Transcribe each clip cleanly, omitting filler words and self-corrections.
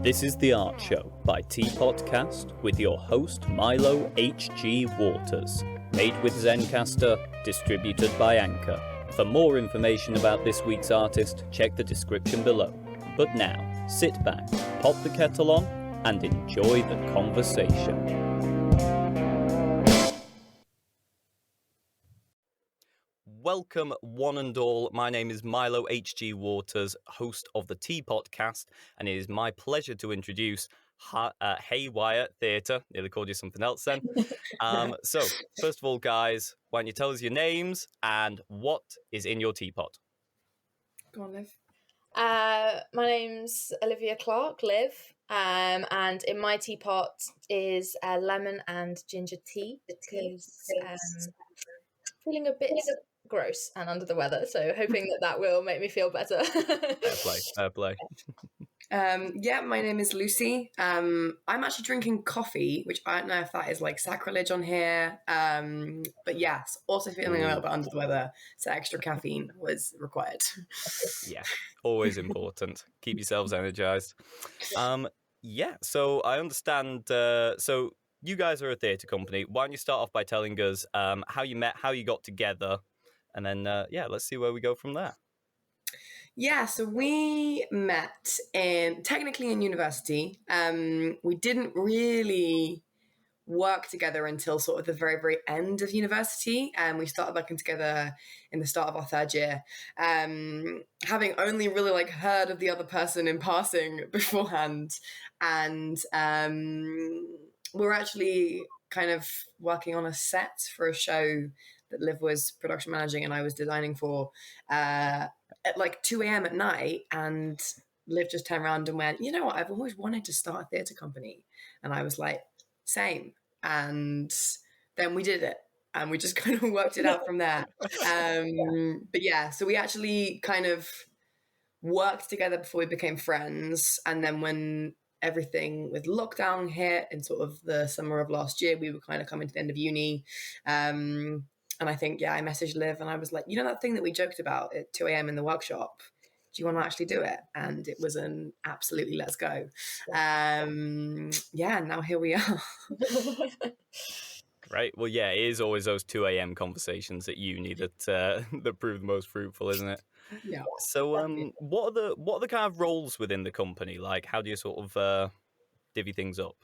This is The Art Show by T-Podcast with your host Milo H.G. Waters. Made with Zencaster, distributed by Anchor. For more information about this week's artist, check the description below. But now, sit back, pop the kettle on, and enjoy the conversation. Welcome, one and all. My name is Milo H.G. Waters, host of the T-Podcast, and it is my pleasure to introduce Haywire Theatre. Nearly called you something else then. So, first of all, guys, why don't you tell us your names and what is in your teapot? Go on, Liv. My name's Olivia Clarke, Liv, and in my teapot is lemon and ginger tea because feeling a bit gross and under the weather, so hoping that will make me feel better. Fair play. My name is Lucy. I'm actually drinking coffee, which I don't know if that is like sacrilege on here. But yes, also feeling a little bit under the weather, so extra caffeine was required. Yeah, always important. Keep yourselves energized. So I understand. So you guys are a theatre company. Why don't you start off by telling us how you met, how you got together, and then let's see where we go from there. Yeah, so we met technically in university. We didn't really work together until sort of the very, very end of university. We started working together in the start of our third year, having only really heard of the other person in passing beforehand. And we were actually kind of working on a set for a show that Liv was production managing and I was designing for at 2 a.m. at night, and Liv just turned around and went, you know what, I've always wanted to start a theatre company. And I was like, same. And then we did it and we just kind of worked it out from there. But yeah, so we actually kind of worked together before we became friends. And then when everything with lockdown hit in sort of the summer of last year, we were kind of coming to the end of uni. And I think, I messaged Liv and I was like, you know that thing that we joked about at 2 a.m. in the workshop? Do you want to actually do it? And it was an absolutely let's go. Now here we are. Great. Well, yeah, it is always those 2 a.m. conversations at uni that prove the most fruitful, isn't it? Yeah. So what are the kind of roles within the company? Like, how do you sort of divvy things up?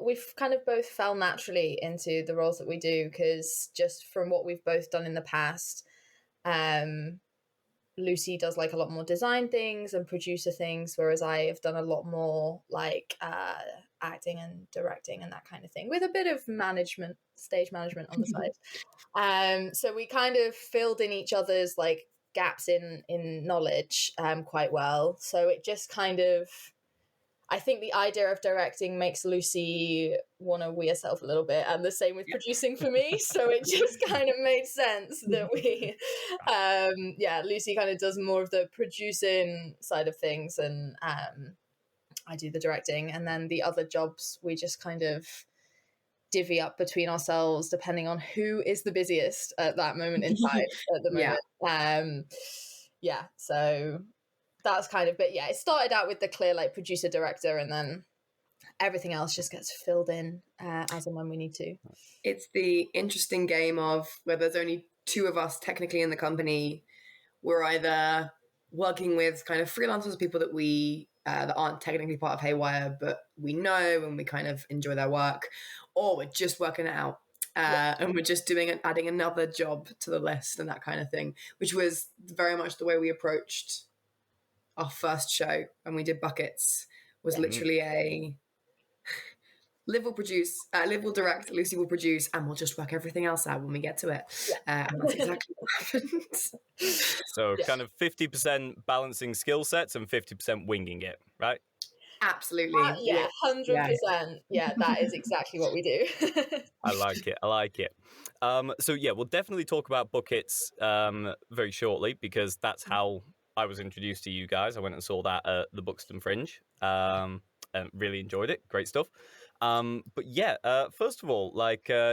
We've kind of both fell naturally into the roles that we do because just from what we've both done in the past, Lucy does a lot more design things and producer things, whereas I have done a lot more acting and directing and that kind of thing with a bit of stage management on the side. So we kind of filled in each other's gaps in knowledge quite well. So it just kind of, I think the idea of directing makes Lucy want to wee herself a little bit, and the same with producing for me. So it just kind of made sense that we, Lucy kind of does more of the producing side of things, and I do the directing, and then the other jobs we just kind of divvy up between ourselves depending on who is the busiest at that moment in time at the moment. So that's kind of, but yeah, it started out with the clear producer director, and then everything else just gets filled in as and when we need to. It's the interesting game of where there's only two of us technically in the company. We're either working with kind of freelancers, people that we that aren't technically part of Haywire, but we know and we kind of enjoy their work, or we're just working it out. And we're just adding another job to the list and that kind of thing, which was very much the way we approached our first show when we did Buckets. Was literally a Liv will produce, Liv will direct, Lucy will produce, and we'll just work everything else out when we get to it. And that's exactly what happened. So kind of 50% balancing skill sets and 50% winging it, right? Absolutely. 100%. Yeah, that is exactly what we do. I like it. We'll definitely talk about Buckets very shortly, because that's how I was introduced to you guys. I went and saw that at the Buxton Fringe and really enjoyed it. Great stuff. First of all,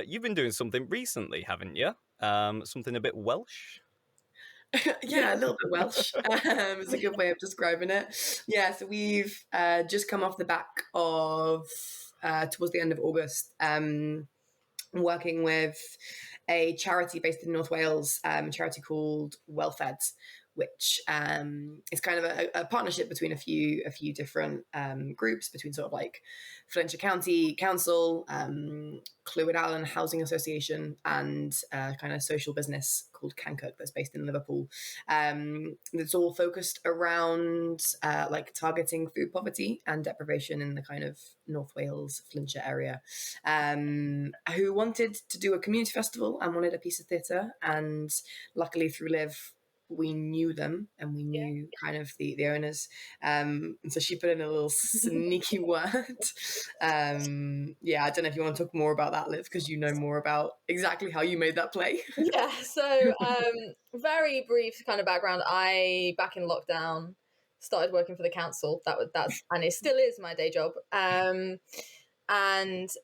you've been doing something recently, haven't you? Something a bit Welsh? Yeah, a little bit Welsh. It's a good way of describing it. Yeah, so we've just come off the back of towards the end of August, working with a charity based in North Wales, a charity called Wellfed, which is kind of a partnership between a few different groups, between sort of like Flintshire County Council, Clwyd Allen Housing Association, and kind of social business called Cancuk that's based in Liverpool. It's all focused around like targeting food poverty and deprivation in the kind of North Wales, Flintshire area, who wanted to do a community festival and wanted a piece of theatre. And luckily through Liv, we knew them and we knew kind of the owners. And so she put in a little sneaky word. Yeah, I don't know if you want to talk more about that, Liv, because you know more about exactly how you made that play. Yeah, so very brief kind of background. I, back in lockdown, started working for the council. That's and it still is my day job. And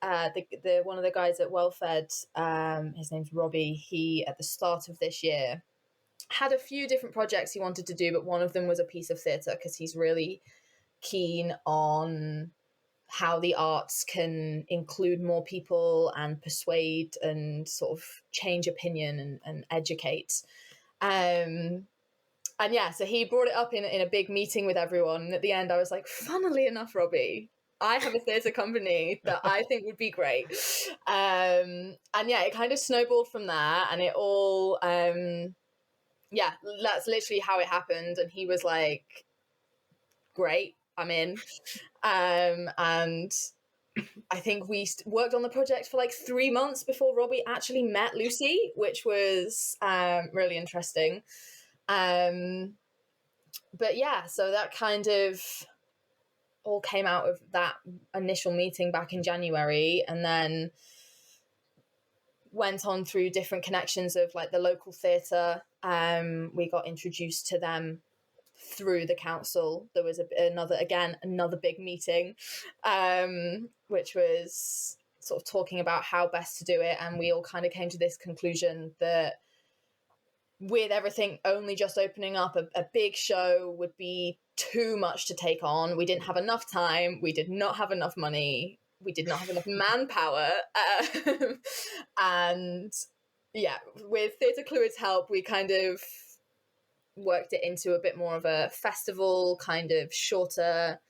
the one of the guys at Wellfed, his name's Robbie, he at the start of this year had a few different projects he wanted to do, but one of them was a piece of theatre, because he's really keen on how the arts can include more people and persuade and sort of change opinion and educate. And yeah, so he brought it up in a big meeting with everyone. And at the end, I was like, funnily enough, Robbie, I have a theatre company that I think would be great. And yeah, it kind of snowballed from there, and it all... yeah, that's literally how it happened. And he was like, great, I'm in. And I think we worked on the project for like 3 months before Robbie actually met Lucy, which was really interesting. But yeah, so that kind of all came out of that initial meeting back in January, and then went on through different connections of like the local theatre. We got introduced to them through the council. There was another big meeting, which was sort of talking about how best to do it, and we all kind of came to this conclusion that with everything only just opening up, a big show would be too much to take on. We didn't have enough time, we did not have enough money, we did not have enough manpower, and yeah, with Theatre Clwyd's help, we kind of worked it into a bit more of a festival, kind of shorter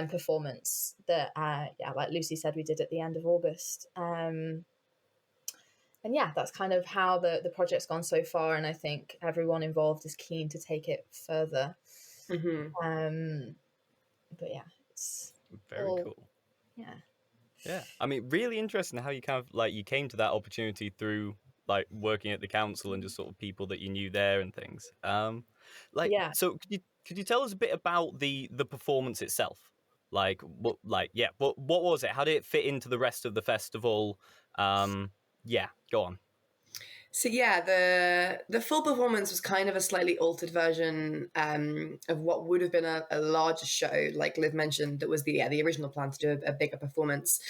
performance that, yeah, like Lucy said, we did at the end of August. And yeah, that's kind of how the project's gone so far, and I think everyone involved is keen to take it further. Mm-hmm. But yeah, it's very cool. Yeah, I mean, really interesting how you kind of like you came to that opportunity through like working at the council and just sort of people that you knew there and things. So could you tell us a bit about the performance itself? What was it? How did it fit into the rest of the festival? Yeah, go on. So yeah, the full performance was kind of a slightly altered version of what would have been a larger show, like Liv mentioned. That was the original plan to do a bigger performance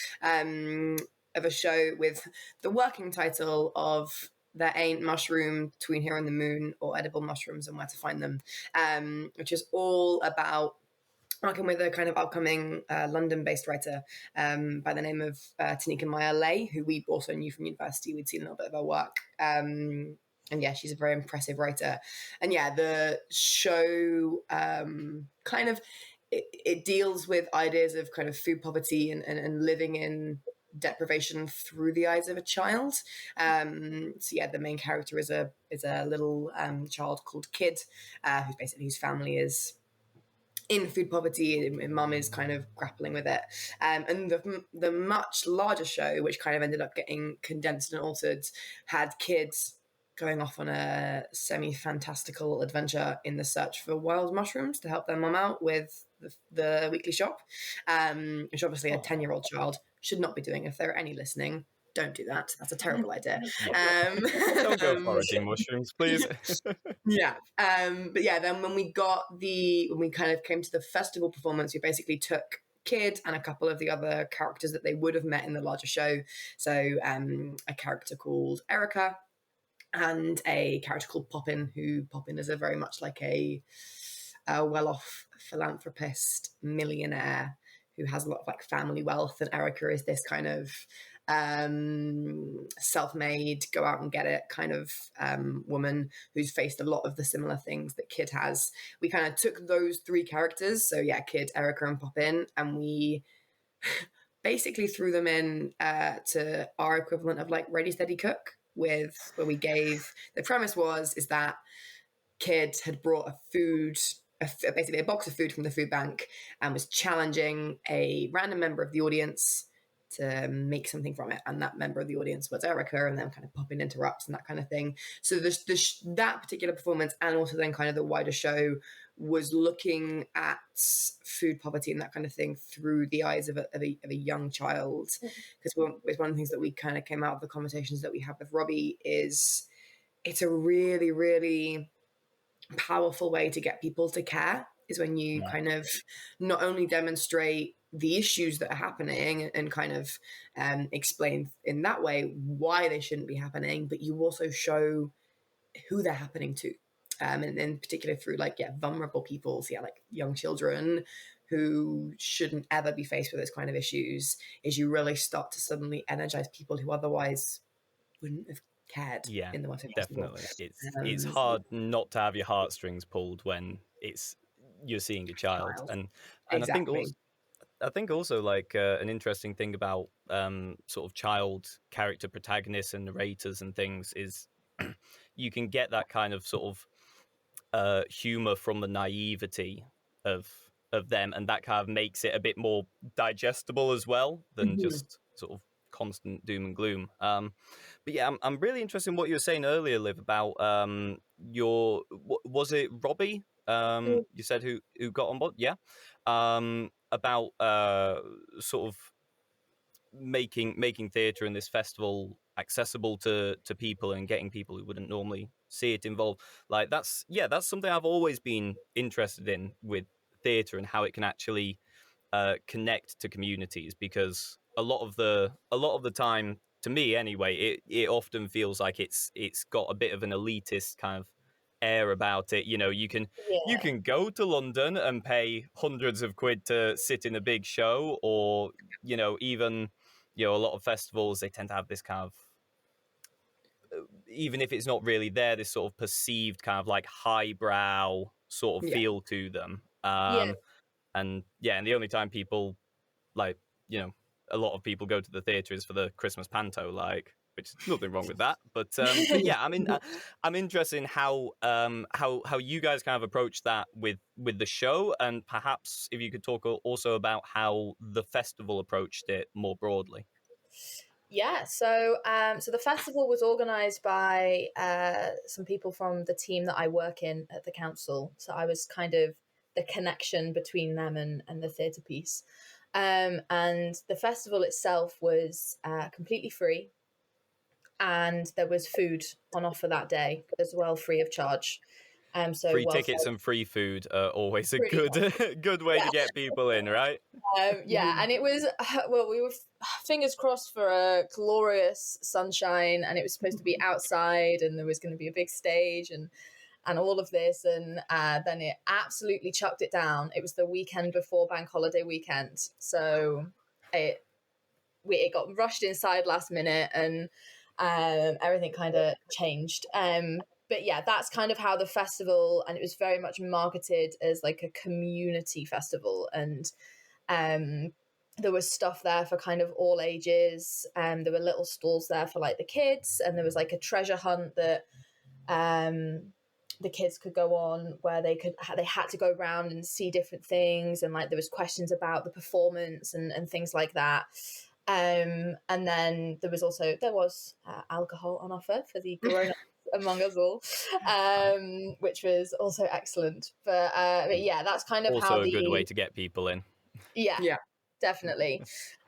of a show with the working title of There Ain't Mushroom Between Here and the Moon, or Edible Mushrooms and Where to Find Them, which is all about working with a kind of upcoming London-based writer by the name of Tanika Maya Lay, who we also knew from university. We'd seen a little bit of her work. And yeah, she's a very impressive writer. And yeah, the show kind of, it deals with ideas of kind of food poverty and living in deprivation through the eyes of a child. So yeah, the main character is a little child called Kid, whose family is in food poverty, and mum is kind of grappling with it. And the much larger show, which kind of ended up getting condensed and altered, had kids going off on a semi-fantastical adventure in the search for wild mushrooms to help their mum out with the weekly shop, which obviously a 10-year-old child should not be doing. If there are any listening, don't do that. That's a terrible idea. Don't go foraging mushrooms, please. Yeah. But yeah, then when we kind of came to the festival performance, we basically took Kid and a couple of the other characters that they would have met in the larger show. So a character called Erica, and a character called Poppin, who Poppin is a very much like a well-off philanthropist millionaire who has a lot of like family wealth, and Erica is this kind of self-made, go out and get it kind of woman who's faced a lot of the similar things that Kid has. We kind of took those three characters, so yeah, Kid, Erica, and Poppin, and we basically threw them in to our equivalent of like Ready Steady Cook, where we gave, the premise is that Kid had brought basically a box of food from the food bank and was challenging a random member of the audience to make something from it, and that member of the audience was Erica, and then kind of Poppin interrupts and that kind of thing. So that particular performance, and also then kind of the wider show, was looking at food poverty and that kind of thing through the eyes of a young child. Because it's one of the things that we kind of came out of the conversations that we have with Robbie is it's a really, really powerful way to get people to care, is when you kind of not only demonstrate the issues that are happening and kind of explain in that way why they shouldn't be happening, but you also show who they're happening to. And in particular through like, vulnerable people, so like young children who shouldn't ever be faced with those kind of issues, is you really start to suddenly energize people who otherwise wouldn't have cared in the most definitely possible. It's hard not to have your heartstrings pulled when you're seeing a child. And exactly. I think also like an interesting thing about sort of child character protagonists and narrators and things is you can get that kind of sort of humor from the naivety of them, and that kind of makes it a bit more digestible as well than just sort of constant doom and gloom. But yeah, I'm really interested in what you were saying earlier, Liv, about was it Robbie? You said who got on board? Yeah. About sort of making theatre and this festival accessible to people and getting people who wouldn't normally see it involved. Like that's something I've always been interested in with theatre, and how it can actually connect to communities, because a lot of the time, to me anyway, it often feels like it's got a bit of an elitist kind of air about it. You know, you can go to London and pay hundreds of quid to sit in a big show, or even a lot of festivals, they tend to have this kind of, even if it's not really there, this sort of perceived kind of like highbrow sort of feel to them. And the only time people like, a lot of people go to the theatre is for the Christmas panto, like, which is nothing wrong with that. But yeah, I mean, I'm interested in how you guys kind of approach that with the show, and perhaps if you could talk also about how the festival approached it more broadly. Yeah, so the festival was organised by some people from the team that I work in at the council. So I was kind of the connection between them and the theatre piece. And the festival itself was completely free, and there was food on offer that day as well, free of charge. So free tickets and free food are always a good way to get people in, right? And it was, we were fingers crossed for a glorious sunshine, and it was supposed to be outside, and there was going to be a big stage and all of this, and then it absolutely chucked it down. It was the weekend before bank holiday weekend, so it got rushed inside last minute, and everything kind of changed. But yeah, that's kind of how the festival, and it was very much marketed as like a community festival, and there was stuff there for kind of all ages. There were little stalls there for like the kids, and there was like a treasure hunt that the kids could go on, where they had to go around and see different things, and like there was questions about the performance and things like that. And then there was alcohol on offer for the grown-ups among us all, which was also excellent. But yeah, that's kind of also how a good way to get people in. Yeah, definitely.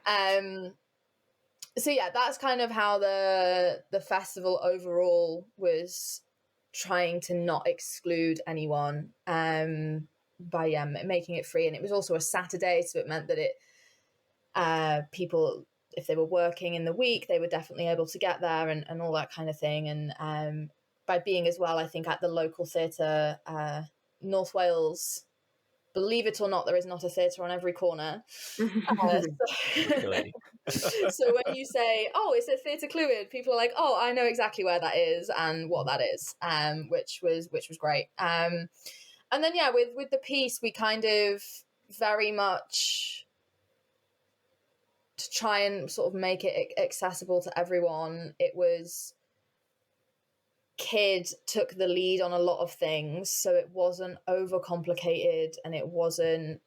So yeah, that's kind of how the festival overall was trying to not exclude anyone by making it free. And it was also a Saturday, so it meant that if they were working in the week, they were definitely able to get there and all that kind of thing. And by being as well, I think at the local theatre, North Wales, believe it or not, there is not a theatre on every corner. Really? So when you say, oh, it's at Theatre Clwyd, people are like, oh, I know exactly where that is and what that is, which was great. And then, yeah, with the piece, we kind of very much, to try and sort of make it accessible to everyone, it was Kid took the lead on a lot of things, so it wasn't overcomplicated, and it wasn't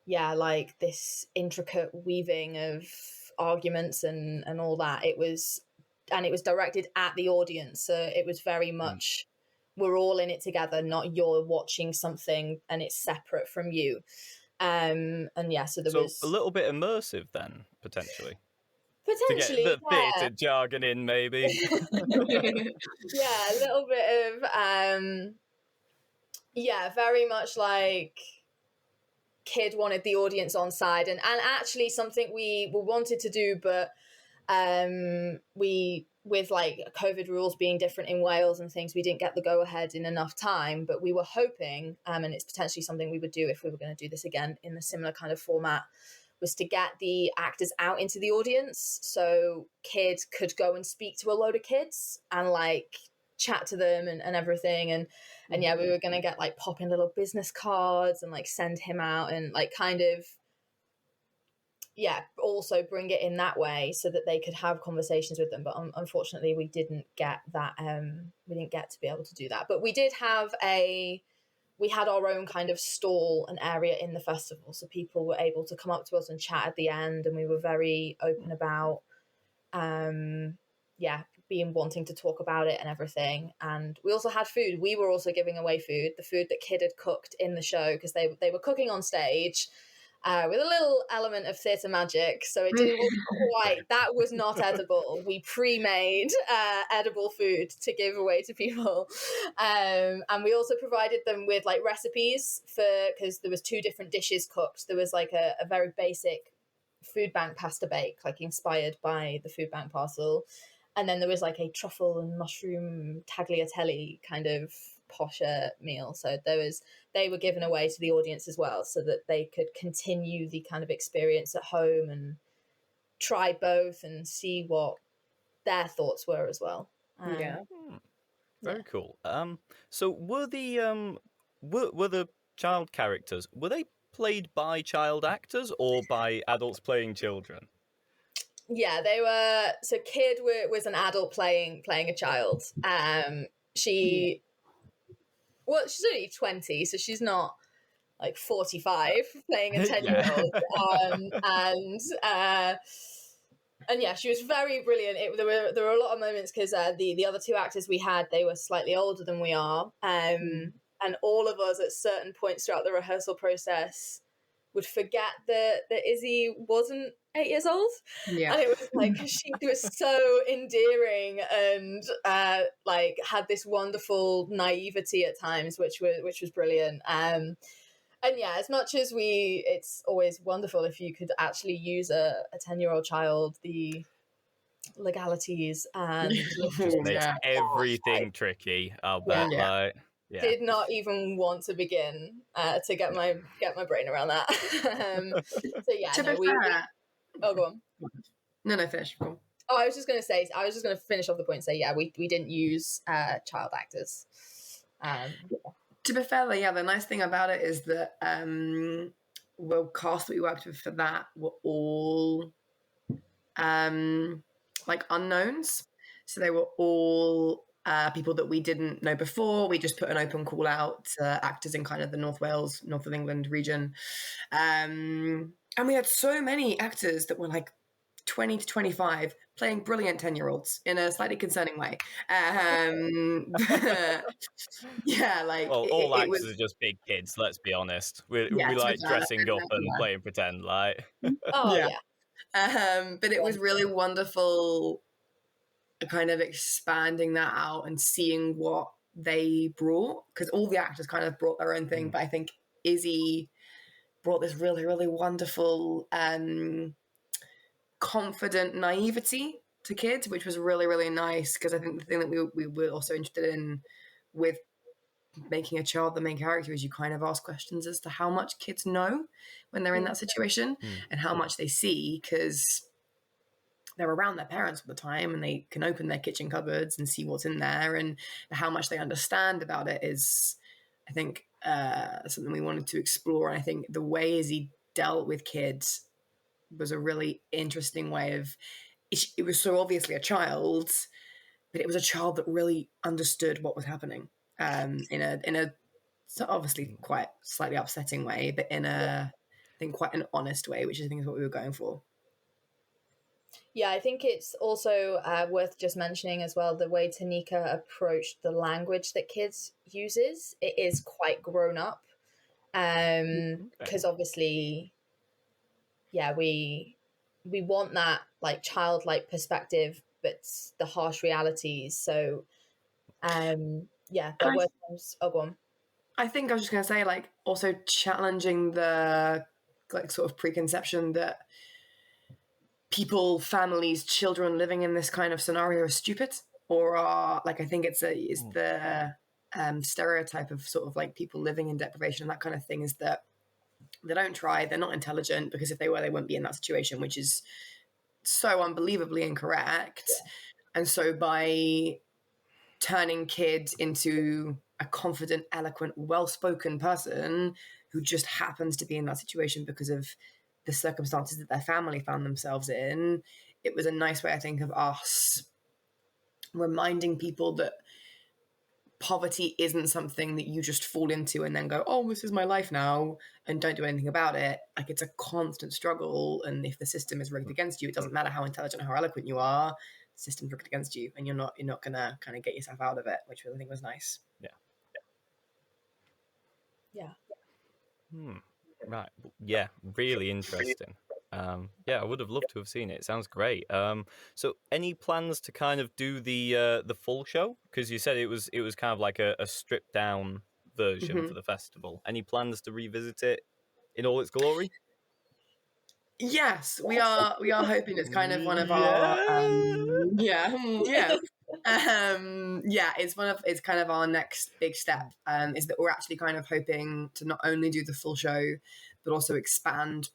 like this intricate weaving of arguments and all that. It was directed at the audience, so it was very much we're all in it together, not you're watching something and it's separate from you. And yeah, so there was a little bit immersive then, potentially. Potentially, to get the theatre jargon in, maybe. Yeah, a little bit of very much like Kid wanted the audience on side, and actually something we wanted to do, but we, with like COVID rules being different in Wales and things, we didn't get the go ahead in enough time, but we were hoping, and it's potentially something we would do if we were going to do this again in a similar kind of format, was to get the actors out into the audience, so Kid could go and speak to a load of kids and like chat to them and everything, and yeah, we were gonna get like pop in little business cards and like send him out and like kind of also bring it in that way so that they could have conversations with them. But unfortunately we didn't get that, we didn't get to be able to do that. But we did have we had our own kind of stall and area in the festival, so people were able to come up to us and chat at the end, and we were very open about being wanting to talk about it and everything. And we also had food. We were also giving away food, the food that Kid had cooked in the show, because they were cooking on stage with a little element of theatre magic, so it didn't quite, that was not edible. We pre-made edible food to give away to people, and we also provided them with like recipes because there was 2 different dishes cooked. There was like a very basic food bank pasta bake, like inspired by the food bank parcel, and then there was like a truffle and mushroom tagliatelle kind of posher meal. So they were given away to the audience as well, so that they could continue the kind of experience at home and try both and see what their thoughts were as well. Very cool. So were the child characters, were they played by child actors or by adults playing children? Yeah, they were. So Kid was an adult playing a child. She's only 20, so she's not like 45 playing a 10-year-old. And yeah, she was very brilliant. There were a lot of moments because the other 2 actors we had, they were slightly older than we are, and all of us at certain points throughout the rehearsal process would forget that Izzy wasn't 8 years old. Yeah. And it was like, she was so endearing and like had this wonderful naivety at times, which was brilliant. And yeah, as much as it's always wonderful if you could actually use a 10-year-old child, the legalities and just makes everything tricky. I'll bet. Yeah. Did not even want to begin to get my brain around that. So yeah, oh, go on. No, finish. Cool. Oh, I was just going to finish off the point and say, yeah, we didn't use child actors. To be fair, the nice thing about it is that the cast that we worked with for that were all like unknowns. So they were all people that we didn't know before. We just put an open call out to actors in kind of the North Wales, North of England region. And we had so many actors that were like 20 to 25 playing brilliant 10-year-olds in a slightly concerning way. All actors are just big kids, let's be honest. We like dressing up and playing pretend, like. But it was really wonderful kind of expanding that out and seeing what they brought, because all the actors kind of brought their own thing, but I think Izzy brought this really, really wonderful confident naivety to kids, which was really, really nice, because I think the thing that we were also interested in with making a child the main character is you kind of ask questions as to how much kids know when they're in that situation and how much they see, because they're around their parents all the time and they can open their kitchen cupboards and see what's in there, and how much they understand about it is, I think, something we wanted to explore. And I think the way he dealt with kids was a really interesting way of, it was so obviously a child, but it was a child that really understood what was happening, in a so obviously quite slightly upsetting way, but in a, I think, quite an honest way, which I think is what we were going for. Yeah, I think it's also worth just mentioning as well the way Tanika approached the language that kids uses. It is quite grown up, because obviously, yeah, we want that like childlike perspective, but the harsh realities. So, yeah, there were times. Oh, go on. I think I was just going to say, like, also challenging the like sort of preconception that people, families, children living in this kind of scenario are stupid, or are like, I think it's the stereotype of sort of like people living in deprivation and that kind of thing, is that they don't try, they're not intelligent, because if they were, they wouldn't be in that situation, which is so unbelievably incorrect. And so by turning kids into a confident, eloquent, well-spoken person who just happens to be in that situation because of the circumstances that their family found themselves in, it was a nice way, I think, of us reminding people that poverty isn't something that you just fall into and then go, oh, this is my life now, and don't do anything about it. Like, it's a constant struggle, and if the system is rigged against you, it doesn't matter how intelligent or how eloquent you are, the system's rigged against you, and you're not gonna kind of get yourself out of it, which I think was nice. Right. Yeah, really interesting. Yeah, I would have loved to have seen it. It sounds great. So any plans to kind of do the full show? Because you said it was kind of like a stripped down version for the festival. Any plans to revisit it in all its glory? Yes, we are hoping it's kind of one of our it's kind of our next big step, is that we're actually kind of hoping to not only do the full show but also expand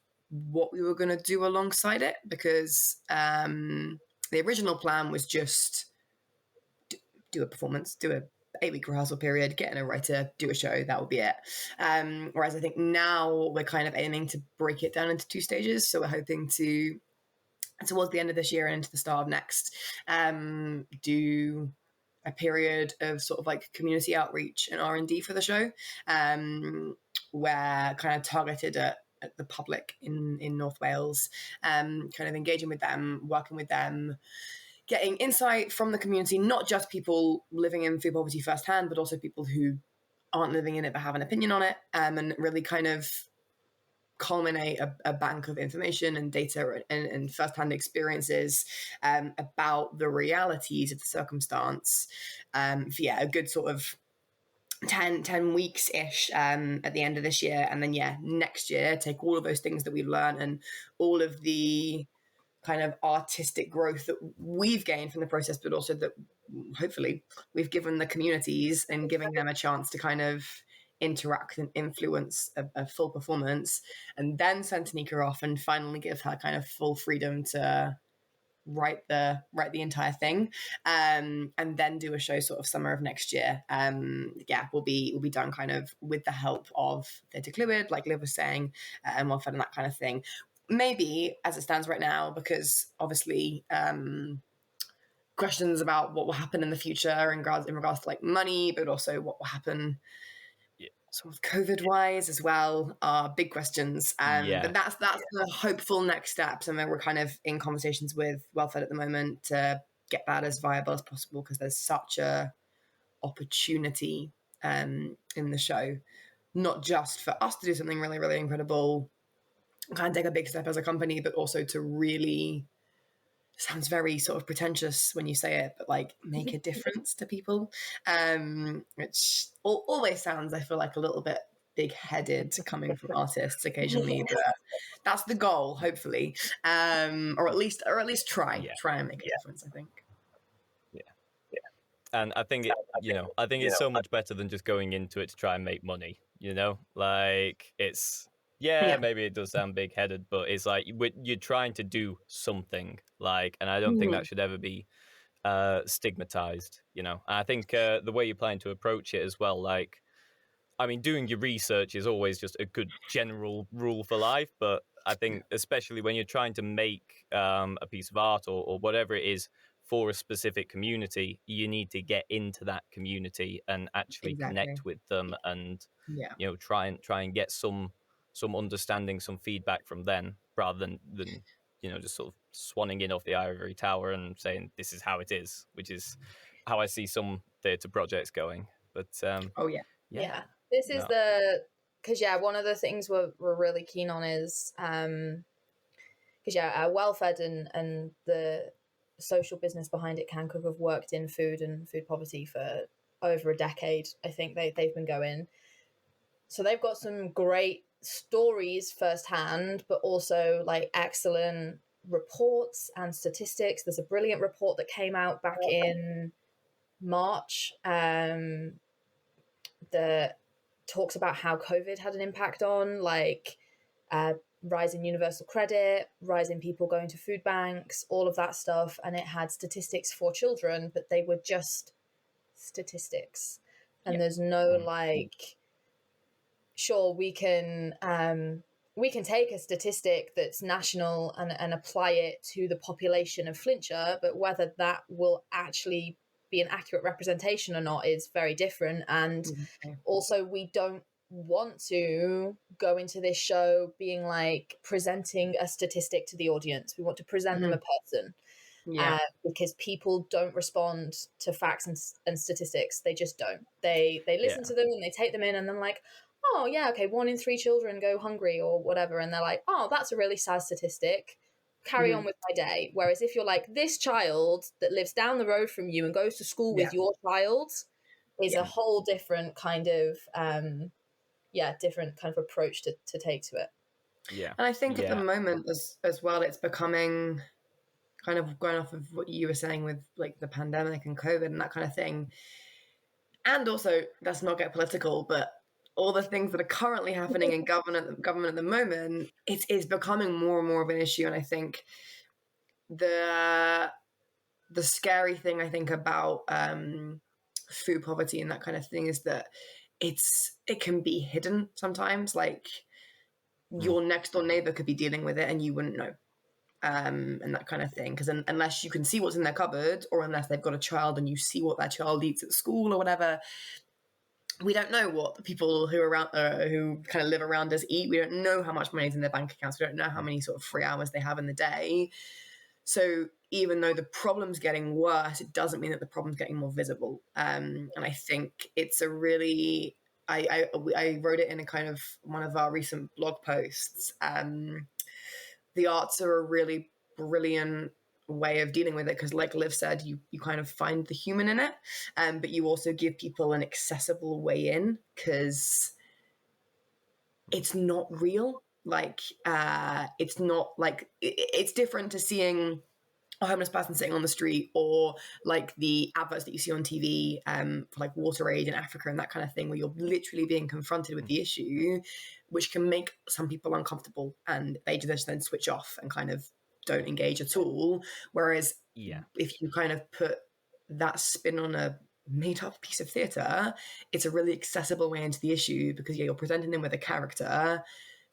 what we were going to do alongside it, because the original plan was just do a performance, do a 8-week rehearsal period, get in a writer, do a show, that would be it. Whereas I think now we're kind of aiming to break it down into 2 stages. So we're hoping to, towards the end of this year and into the start of next, do a period of sort of like community outreach and R&D for the show, where kind of targeted at the public in North Wales, kind of engaging with them, working with them, getting insight from the community, not just people living in food poverty firsthand, but also people who aren't living in it but have an opinion on it, and really kind of culminate a bank of information and data and firsthand experiences about the realities of the circumstance. A good sort of 10 weeks-ish at the end of this year. And then, next year, take all of those things that we've learned and all of the kind of artistic growth that we've gained from the process, but also that hopefully we've given the communities and giving them a chance to kind of interact and influence a full performance, and then send Tanika off and finally give her kind of full freedom to write the entire thing, and then do a show sort of summer of next year. We'll be done kind of with the help of Theatre Fluid, like Liv was saying, and Well Fed and that kind of thing. Maybe as it stands right now, because obviously questions about what will happen in the future in regards to like money, but also what will happen sort of COVID-wise as well, are big questions. But that's the hopeful next steps. And then we're kind of in conversations with Well Fed at the moment to get that as viable as possible, because there's such a opportunity in the show, not just for us to do something really, really incredible, kind of take a big step as a company, but also to really, sounds very sort of pretentious when you say it, but like make a difference to people, which always sounds, I feel like, a little bit big-headed coming from artists occasionally, but that's the goal, hopefully, or at least try and make a difference, I think. And I think it's so much better than just going into it to try and make money, like it's maybe it does sound big-headed, but it's like you're trying to do something, like, and I don't think that should ever be stigmatized, and I think the way you're planning to approach it as well, like, I mean, doing your research is always just a good general rule for life, but I think especially when you're trying to make a piece of art or whatever it is for a specific community, you need to get into that community and actually connect with them, and try and get some understanding, some feedback from them, rather than just sort of swanning in off the ivory tower and saying this is how it is, which is how I see some theatre projects going. But this is because one of the things we're really keen on is because Well-Fed and the social business behind it, Can Cook, have worked in food and food poverty for over a decade. I think they've been going, so they've got some great stories firsthand, but also like excellent reports and statistics. There's a brilliant report that came out back in March that talks about how COVID had an impact on like rise in universal credit, rise in people going to food banks, all of that stuff. And it had statistics for children, but they were just statistics. And there's no like, sure, we can take a statistic that's national and apply it to the population of Flintshire, but whether that will actually be an accurate representation or not is very different. And also, we don't want to go into this show being like presenting a statistic to the audience. We want to present them a person, because people don't respond to facts and statistics. They just don't. They listen to them and they take them in, and then like, oh yeah, okay, 1 in 3 children go hungry or whatever, and they're like, oh, that's a really sad statistic. Carry on with my day. Whereas if you're like, this child that lives down the road from you and goes to school with your child is a whole different kind of different kind of approach to take to it. And I think at the moment as well, it's becoming, kind of going off of what you were saying with like the pandemic and COVID and that kind of thing, and also let's not get political, but all the things that are currently happening in government at the moment, it is becoming more and more of an issue. And I think the scary thing, I think, about food poverty and that kind of thing is that it can be hidden sometimes. Like your next door neighbor could be dealing with it and you wouldn't know, and that kind of thing. Because unless you can see what's in their cupboard, or unless they've got a child and you see what that child eats at school or whatever, we don't know what the people who are around, who kind of live around us eat. We don't know how much money is in their bank accounts. We don't know how many sort of free hours they have in the day. So even though the problem's getting worse, it doesn't mean that the problem's getting more visible. And I think it's a really, I wrote it in a kind of one of our recent blog posts. The arts are a really brilliant way of dealing with it, because like Liv said, you kind of find the human in it, but you also give people an accessible way in, because it's not real. Like it's not like, it's different to seeing a homeless person sitting on the street, or like the adverts that you see on TV for like water aid in Africa and that kind of thing, where you're literally being confronted with the issue, which can make some people uncomfortable and they just then switch off and kind of don't engage at all. Whereas if you kind of put that spin on a made up piece of theatre, it's a really accessible way into the issue, because you're presenting them with a character,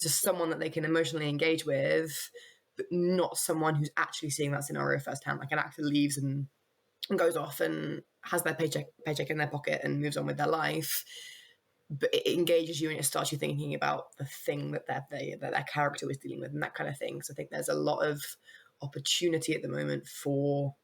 just someone that they can emotionally engage with, but not someone who's actually seeing that scenario firsthand. Like an actor leaves and goes off and has their paycheck in their pocket and moves on with their life, but it engages you and it starts you thinking about the thing that their character was dealing with and that kind of thing. So I think there's a lot of opportunity at the moment for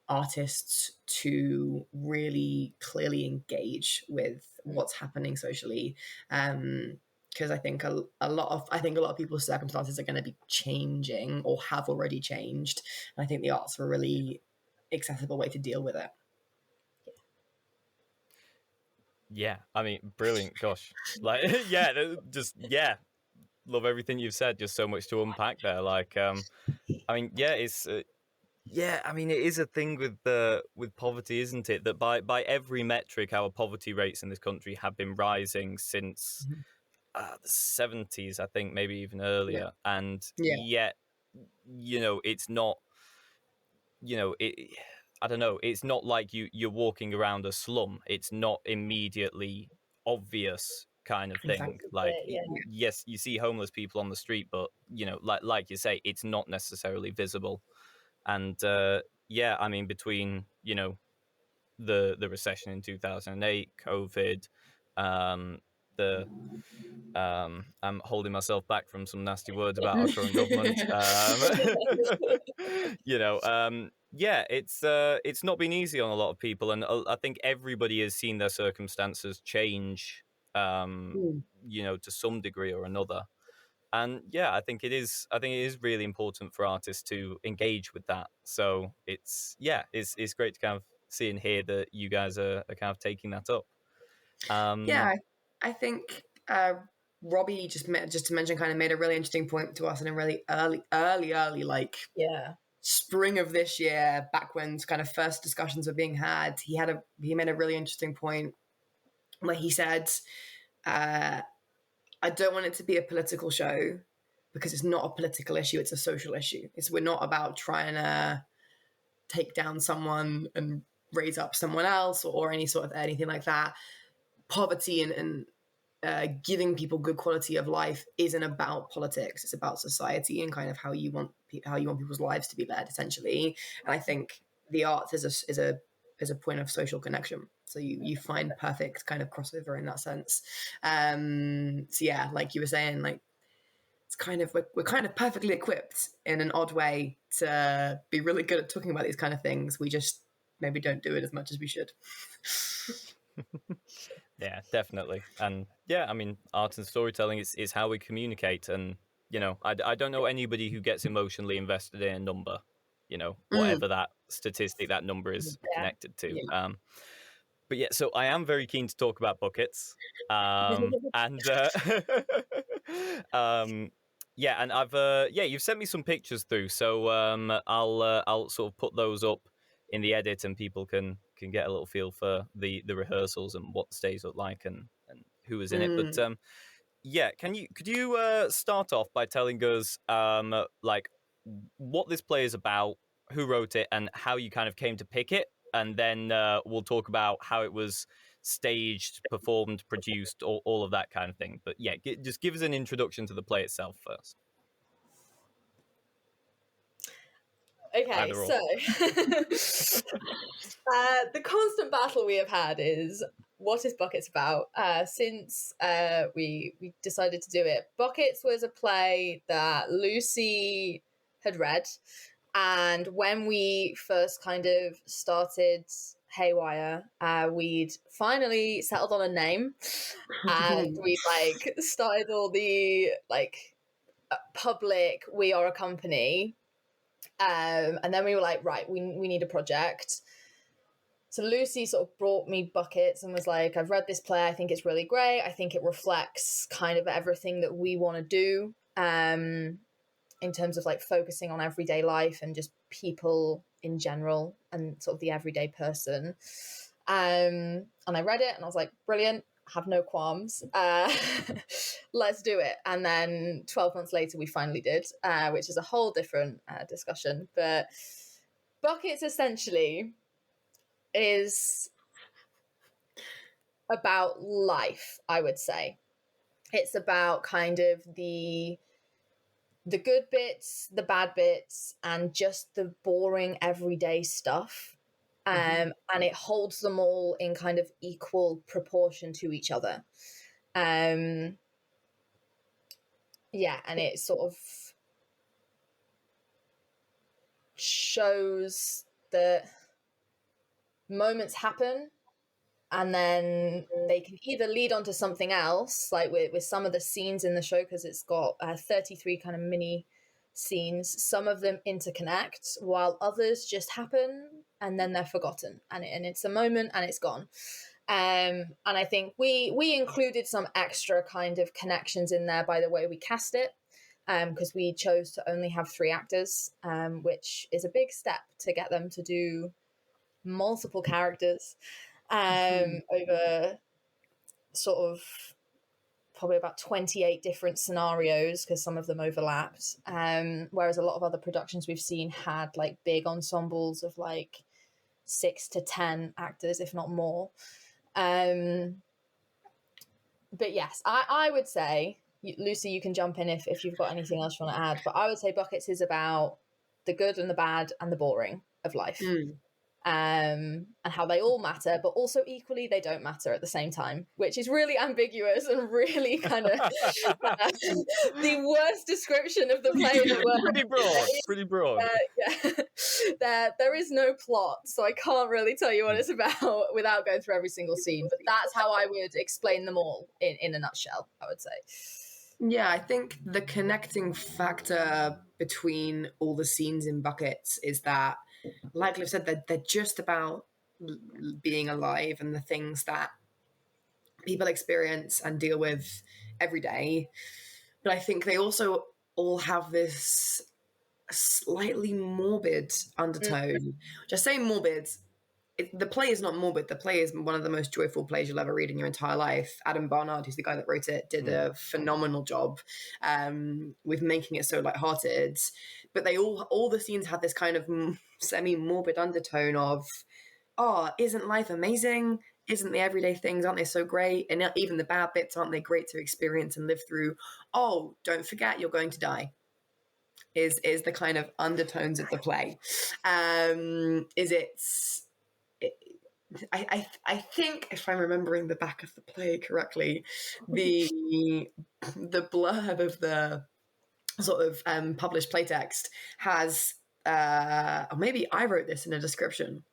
artists to really clearly engage with what's happening socially, because I think a lot of people's circumstances are going to be changing or have already changed, and I think the arts are a really accessible way to deal with it. Yeah, I mean, brilliant. Gosh, like, love everything you've said. Just so much to unpack there. Like, I mean, yeah, it's. I mean, it is a thing with poverty, isn't it? That by every metric, our poverty rates in this country have been rising since the 70s, I think, maybe even earlier. And yet, it's not, I don't know, it's not like you're walking around a slum. It's not immediately obvious kind of thing. Exactly. Like, yes, you see homeless people on the street, but, like you say, it's not necessarily visible. And I mean, between, the recession in 2008, COVID, I'm holding myself back from some nasty words about our current government. It's not been easy on a lot of people, and I think everybody has seen their circumstances change, to some degree or another. And I think it is really important for artists to engage with that. So it's great to kind of see and hear that you guys are kind of taking that up. I think Robbie just to mention, kind of made a really interesting point to us in a really early spring of this year, back when kind of first discussions were being had. He made a really interesting point where he said, I don't want it to be a political show because it's not a political issue, it's a social issue. We're not about trying to take down someone and raise up someone else or any sort of anything like that. Poverty and giving people good quality of life isn't about politics. It's about society and kind of how you want people's lives to be led, essentially. And I think the arts is a point of social connection. So you find perfect kind of crossover in that sense. Like you were saying, like it's kind of we're kind of perfectly equipped in an odd way to be really good at talking about these kind of things. We just maybe don't do it as much as we should. Yeah, definitely. And I mean, art and storytelling is how we communicate. And I don't know anybody who gets emotionally invested in a number, whatever that statistic, that number is connected to. But so I am very keen to talk about buckets. And and I've you've sent me some pictures through, so I'll sort of put those up in the edit, and people can get a little feel for the rehearsals and what the stage looked like and who was in it. But could you start off by telling us like what this play is about, who wrote it, and how you kind of came to pick it, and then we'll talk about how it was staged, performed, produced, all of that kind of thing. But just give us an introduction to the play itself first. Okay, so the constant battle we have had is what is Buckets about since we decided to do it. Buckets was a play that Lucy had read, and when we first kind of started Haywire, we'd finally settled on a name, and we started all the public "we are a company." And then we were like, right, we need a project. So Lucy sort of brought me Buckets and was like, I've read this play. I think it's really great. I think it reflects kind of everything that we want to do in terms of focusing on everyday life and just people in general and sort of the everyday person. And I read it and I was like, brilliant. Have no qualms. Let's do it. And then 12 months later, we finally did, which is a whole different discussion. But Buckets essentially is about life, I would say. It's about kind of the good bits, the bad bits, and just the boring everyday stuff. And it holds them all in kind of equal proportion to each other. And it sort of shows that moments happen and then they can either lead on to something else, like with some of the scenes in the show, because it's got 33 kind of mini scenes. Some of them interconnect while others just happen and then they're forgotten, and it's a moment and it's gone. And I think we included some extra kind of connections in there by the way we cast it, because we chose to only have 3 actors, which is a big step to get them to do multiple characters over sort of probably about 28 different scenarios, because some of them overlapped, whereas a lot of other productions we've seen had like big ensembles of like 6 to 10 actors, if not more. But yes, I would say, Lucy, you can jump in if you've got anything else you want to add, but I would say Buckets is about the good and the bad and the boring of life. And how they all matter, but also equally they don't matter at the same time, which is really ambiguous and really kind of the worst description of the play. Pretty broad. There is no plot, so I can't really tell you what it's about without going through every single scene, but that's how I would explain them all in a nutshell, I would say. Yeah, I think the connecting factor between all the scenes in Buckets is that, like Liv said, they're just about being alive and the things that people experience and deal with every day. But I think they also all have this slightly morbid undertone. Just saying morbid, the play is not morbid. The play is one of the most joyful plays you'll ever read in your entire life. Adam Barnard, who's the guy that wrote it, did a phenomenal job with making it so lighthearted. But they all the scenes have this kind of semi-morbid undertone of, oh, isn't life amazing? Isn't the everyday things, aren't they so great? And even the bad bits, aren't they great to experience and live through? Oh, don't forget you're going to die. Is the kind of undertones of the play. I think, if I'm remembering the back of the play correctly, the blurb of the sort of published playtext has, or maybe I wrote this in a description,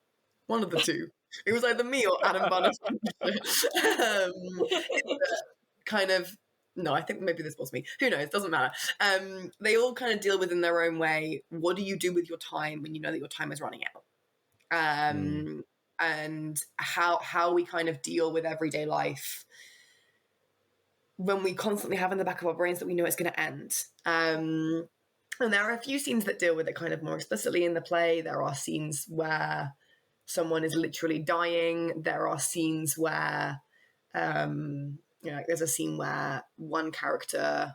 one of the two. It was either me or Adam Barnard. Kind of, no, I think maybe this was me. Who knows? Doesn't matter. They all kind of deal with, in their own way, what do you do with your time when you know that your time is running out? And how we kind of deal with everyday life when we constantly have in the back of our brains that we know it's going to end. And there are a few scenes that deal with it kind of more explicitly in the play. There are scenes where someone is literally dying. There are scenes where, there's a scene where one character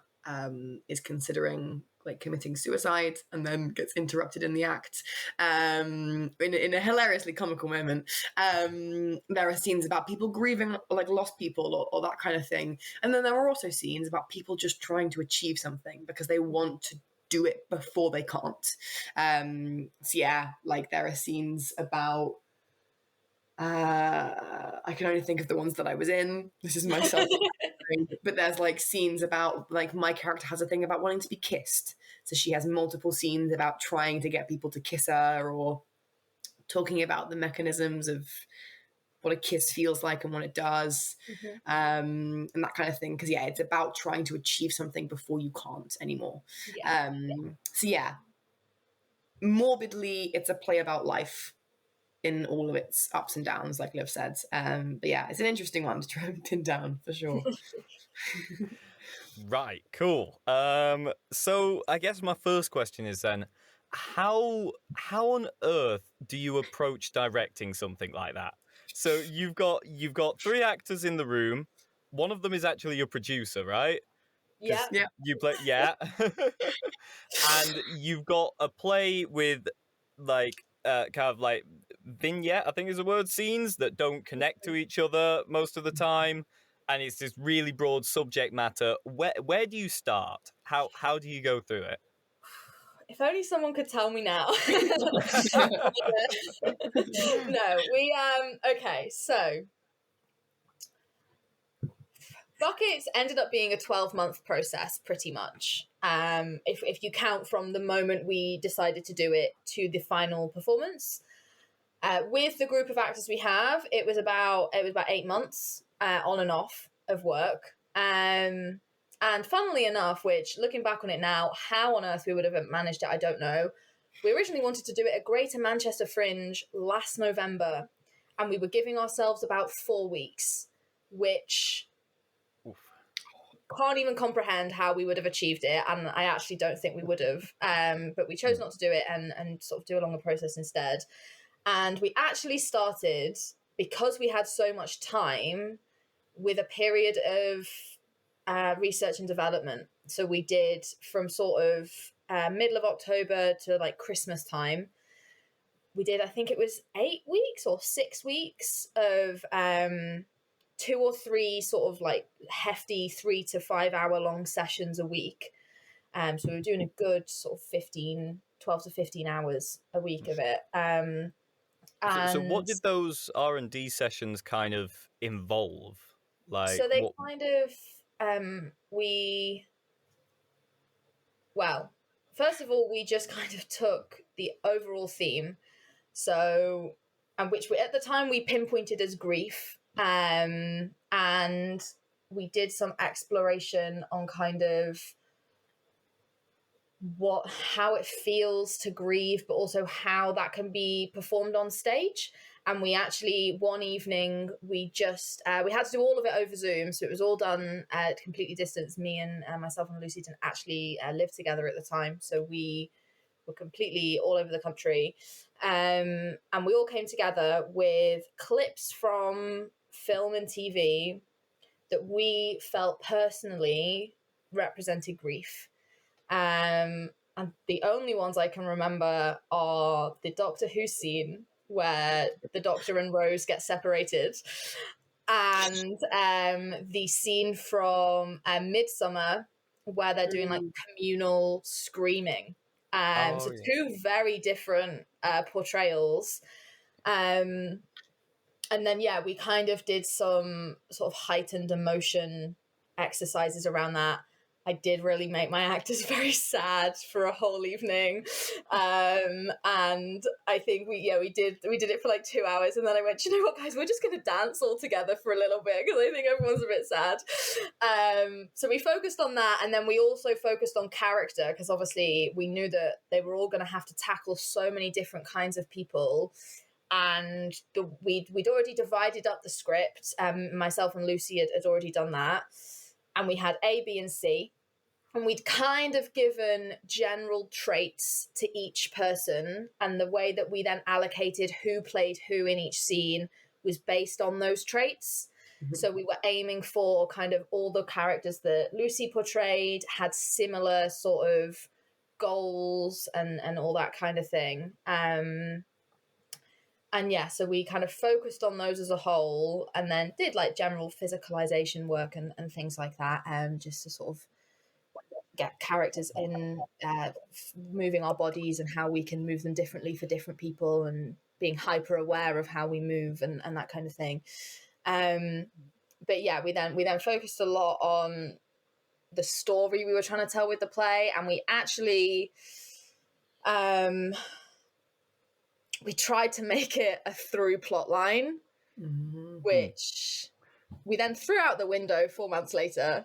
is considering committing suicide and then gets interrupted in the act in a hilariously comical moment. There are scenes about people grieving lost people or that kind of thing. And then there are also scenes about people just trying to achieve something because they want to do it before they can't. There are scenes about I can only think of the ones that I was in. This is myself. But there's scenes about my character has a thing about wanting to be kissed. So she has multiple scenes about trying to get people to kiss her or talking about the mechanisms of what a kiss feels like and what it does, and that kind of thing. Because, it's about trying to achieve something before you can't anymore. Morbidly, it's a play about life in all of its ups and downs, like Liv said. It's an interesting one to try and pin down for sure. Right, cool. So I guess my first question is then, how on earth do you approach directing something like that? So you've got 3 actors in the room. One of them is actually your producer, right? Yeah. You play, yeah. And you've got a play with vignette, I think is the word, scenes that don't connect to each other most of the time, and it's this really broad subject matter. Where do you start? How do you go through it? If only someone could tell me now. No, okay, so Buckets ended up being a 12-month process, pretty much. If you count from the moment we decided to do it to the final performance. With the group of actors we have, it was about 8 months on and off of work. And funnily enough, which looking back on it now, how on earth we would have managed it, I don't know. We originally wanted to do it at Greater Manchester Fringe last November. and we were giving ourselves about 4 weeks, which can't even comprehend how we would have achieved it, and I actually don't think we would have, but we chose not to do it and sort of do a longer process instead. And we actually started, because we had so much time, with a period of research and development. So we did from sort of middle of October to like Christmas time. We did, I think it was 8 weeks or 6 weeks of 2 or 3 sort of like hefty 3 to 5 hour long sessions a week. So we were doing a good sort of 12 to 15 hours a week of it. So what did those R&D sessions kind of involve? Like, so they kind of first of all, we just kind of took the overall theme, and which we, at the time, we pinpointed as grief, and we did some exploration on kind of how it feels to grieve, but also how that can be performed on stage. And we actually, one evening, we just we had to do all of it over Zoom, so it was all done at completely distance. Me and myself and Lucy didn't actually live together at the time, so we were completely all over the country, and we all came together with clips from film and TV that we felt personally represented grief. And the only ones I can remember are the Doctor Who scene where the Doctor and Rose get separated, and the scene from Midsummer where they're doing like communal screaming. So 2 very different portrayals. And then, we kind of did some sort of heightened emotion exercises around that. I did really make my actors very sad for a whole evening, and I think we did it for like 2 hours, and then I went, you know what, guys, we're just going to dance all together for a little bit because I think everyone's a bit sad. So we focused on that, and then we also focused on character, because obviously we knew that they were all going to have to tackle so many different kinds of people. And we'd already divided up the script. Myself and Lucy had already done that. And we had A, B, and C. And we'd kind of given general traits to each person. And the way that we then allocated who played who in each scene was based on those traits. Mm-hmm. So we were aiming for kind of all the characters that Lucy portrayed had similar sort of goals and all that kind of thing. So we kind of focused on those as a whole, and then did like general physicalization work and things like that, just to sort of get characters in moving our bodies and how we can move them differently for different people, and being hyper aware of how we move and that kind of thing. We then focused a lot on the story we were trying to tell with the play, and we actually we tried to make it a through plot line, which we then threw out the window 4 months later.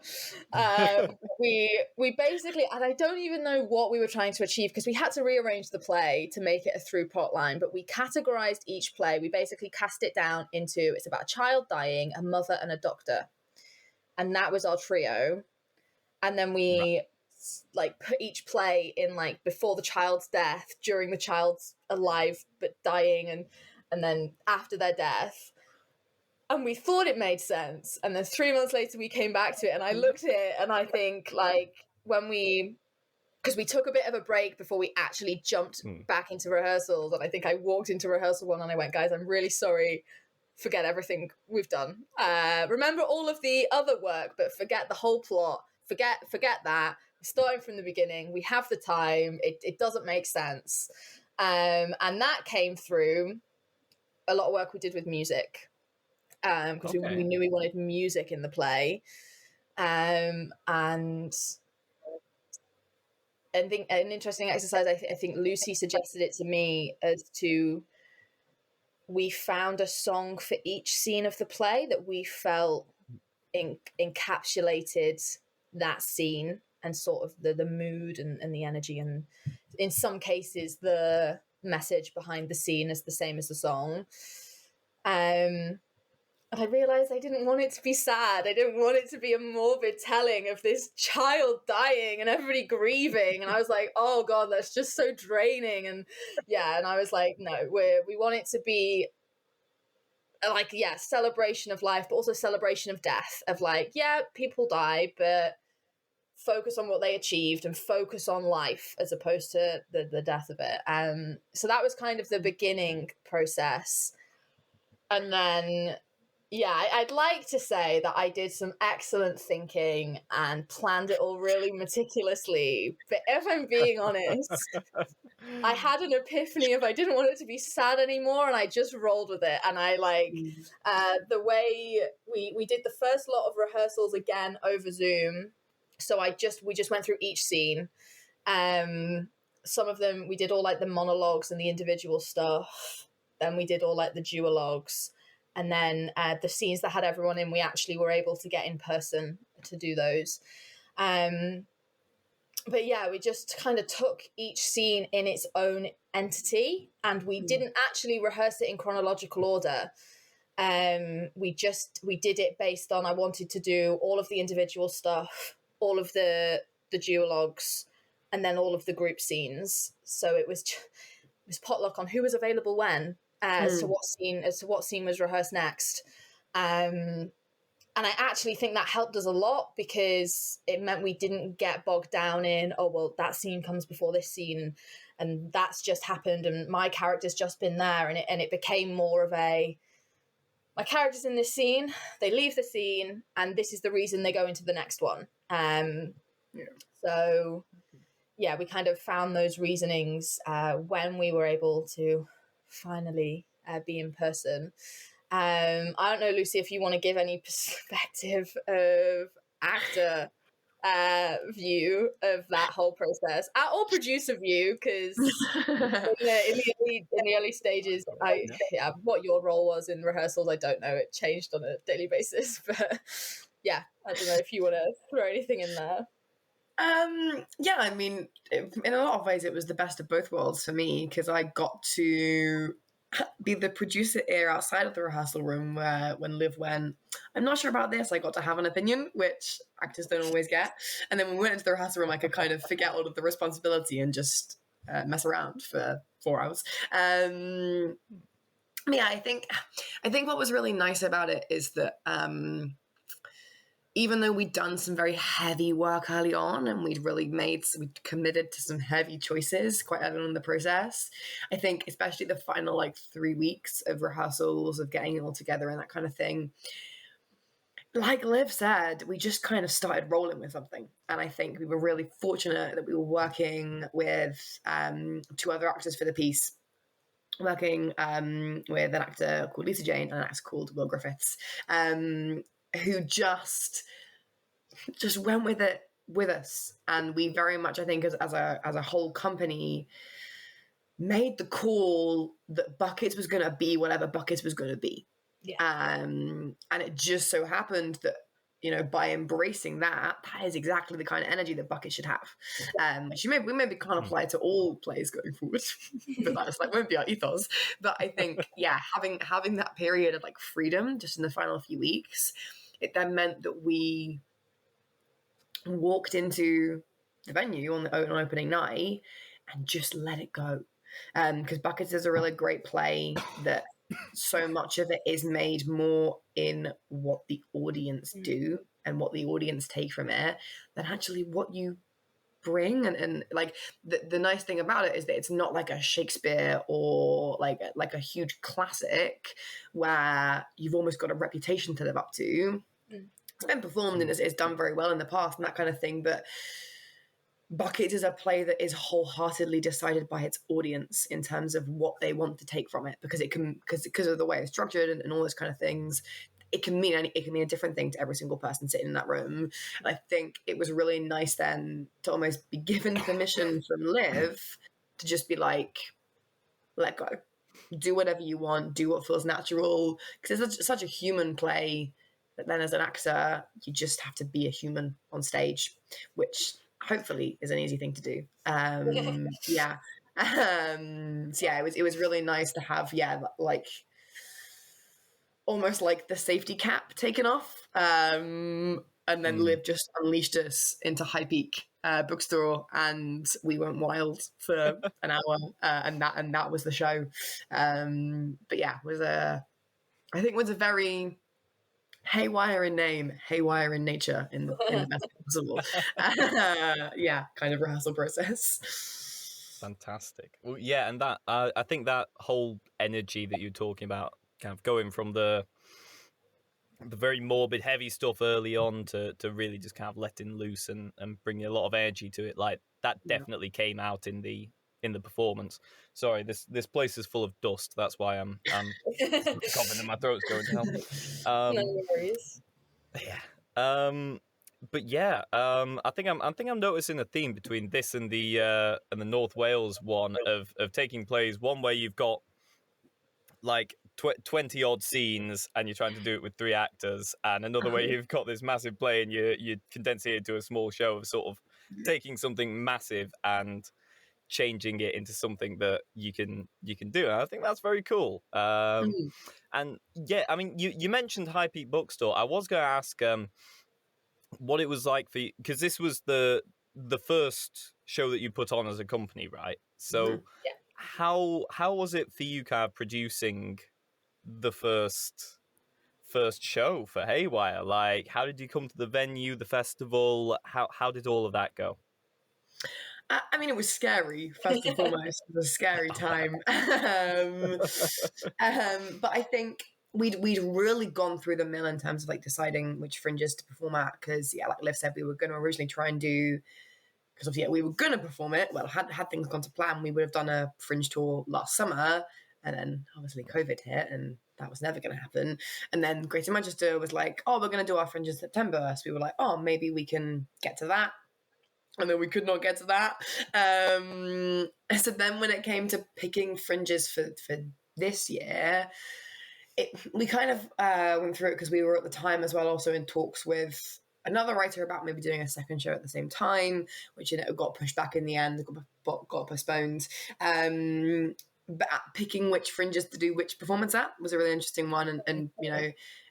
We basically, and I don't even know what we were trying to achieve, because we had to rearrange the play to make it a through plot line, but we categorized each play. We basically cast it down into, it's about a child dying, a mother, and a doctor. And that was our trio. And then we like put each play in like before the child's death, during the child's alive but dying, and then after their death. And we thought it made sense, and then 3 months later we came back to it, and I looked at it, and I think like because we took a bit of a break before we actually jumped back into rehearsals, and I think I walked into rehearsal one and I went, guys, I'm really sorry, forget everything we've done, remember all of the other work, but forget the whole plot, forget that, starting from the beginning, we have the time, it doesn't make sense. And that came through a lot of work we did with music, because we knew we wanted music in the play. And think an interesting exercise, I think Lucy suggested it to me, as to, we found a song for each scene of the play that we felt encapsulated that scene, and sort of the mood and the energy, and in some cases the message behind the scene is the same as the song. And I realised I didn't want it to be sad. I didn't want it to be a morbid telling of this child dying and everybody grieving. And I was like, oh God, that's just so draining. And and I was like, no, we want it to be like, celebration of life, but also celebration of death. Of like, people die, but focus on what they achieved and focus on life as opposed to the death of it. So that was kind of the beginning process. And then I'd like to say that I did some excellent thinking and planned it all really meticulously. But if I'm being honest, I had an epiphany of I didn't want it to be sad anymore, and I just rolled with it. And I the way we did the first lot of rehearsals again over Zoom. So we just went through each scene. Some of them we did all like the monologues and the individual stuff. Then we did all like the duologues. And then the scenes that had everyone in, we actually were able to get in person to do those. But we just kind of took each scene in its own entity, and we didn't actually rehearse it in chronological order. We did it based on, I wanted to do all of the individual stuff, all of the duologues, and then all of the group scenes. So it was potluck on who was available when. As to what scene was rehearsed next, and I actually think that helped us a lot because it meant we didn't get bogged down in that scene comes before this scene, and that's just happened, and my character's just been there, and it became more of my character's in this scene, they leave the scene, and this is the reason they go into the next one. So we kind of found those reasonings when we were able to finally be in person. I don't know, Lucy, if you want to give any perspective of actor view of that whole process, or producer view, because in the early stages, what your role was in rehearsals, I don't know. It changed on a daily basis, but I don't know if you want to throw anything in there. I mean, in a lot of ways, it was the best of both worlds for me because I got to be the producer ear outside of the rehearsal room where when Liv went, I'm not sure about this, I got to have an opinion, which actors don't always get. And then when we went into the rehearsal room, I could kind of forget all of the responsibility and just mess around for 4 hours. I think what was really nice about it is that even though we'd done some very heavy work early on and we'd committed to some heavy choices quite early on in the process, I think especially the final 3 weeks of rehearsals, of getting it all together and that kind of thing, like Liv said, we just kind of started rolling with something. And I think we were really fortunate that we were working with 2 other actors for the piece, working with an actor called Lisa Jane and an actor called Will Griffiths, who just went with it with us. And we very much, I think, as a whole company, made the call that Buckets was going to be whatever Buckets was going to be. And it just so happened that, by embracing that is exactly the kind of energy that Buckets should have. We maybe can't apply to all plays going forward, but that just won't be our ethos. But I think, having that period of freedom just in the final few weeks, it then meant that we walked into the venue on opening night and just let it go. Because Buckets is a really great play that so much of it is made more in what the audience do and what the audience take from it than actually what you bring. And the nice thing about it is that it's not like a Shakespeare or like a huge classic where you've almost got a reputation to live up to. It's been performed and it's done very well in the past and that kind of thing, but Buckets is a play that is wholeheartedly decided by its audience in terms of what they want to take from it, because of the way it's structured and all those kind of things. It can mean a different thing to every single person sitting in that room. And I think it was really nice then to almost be given permission from Liv to just be let go, do whatever you want, do what feels natural, because it's such a human play that then as an actor you just have to be a human on stage, which hopefully is an easy thing to do. It was really nice to have almost like the safety cap taken off. And then Liv just unleashed us into High Peak bookstore, and we went wild for an hour, and that was the show. But yeah, I think it was a very haywire in name, haywire in nature, in the best possible. Kind of rehearsal process. Fantastic. Well, yeah, and that I think that whole energy that you're talking about, kind of going from the very morbid, heavy stuff early on to really just kind of letting loose and bringing a lot of energy to it, like that definitely came out in the performance. Sorry, this place is full of dust. That's why I'm coughing and my throat's going to hell. No worries. Yeah. But yeah, I think I'm noticing a theme between this and the North Wales one of taking plays. One where you've got like 20 odd scenes and you're trying to do it with 3 actors, and another way you've got this massive play and you're condensing it into a small show of sort of taking something massive and changing it into something that you can do. And I think that's very cool. And yeah, I mean, you mentioned High Peak Bookstore. I was going to ask what it was like for you, because this was the first show that you put on as a company, right? So how was it for you kind of producing the first show for Haywire? Like, how did you come to the venue, the festival? How did all of that go? I mean, it was scary, first and foremost. It was a scary time. But I think we'd really gone through the mill in terms of like deciding which fringes to perform at, because like Liv said, we were going to originally try and do, because obviously we were going to perform it. Well, had things gone to plan, we would have done a fringe tour last summer, and then obviously COVID hit and that was never going to happen. And then Greater Manchester was like, oh, we're going to do our fringe in September. So we were like, oh, maybe we can get to that. And then we could not get to that. So then when it came to picking fringes for this year, we kind of went through it because we were at the time as well also in talks with another writer about maybe doing a second show at the same time, which got pushed back in the end, got postponed. But picking which fringes to do which performance at was a really interesting one. And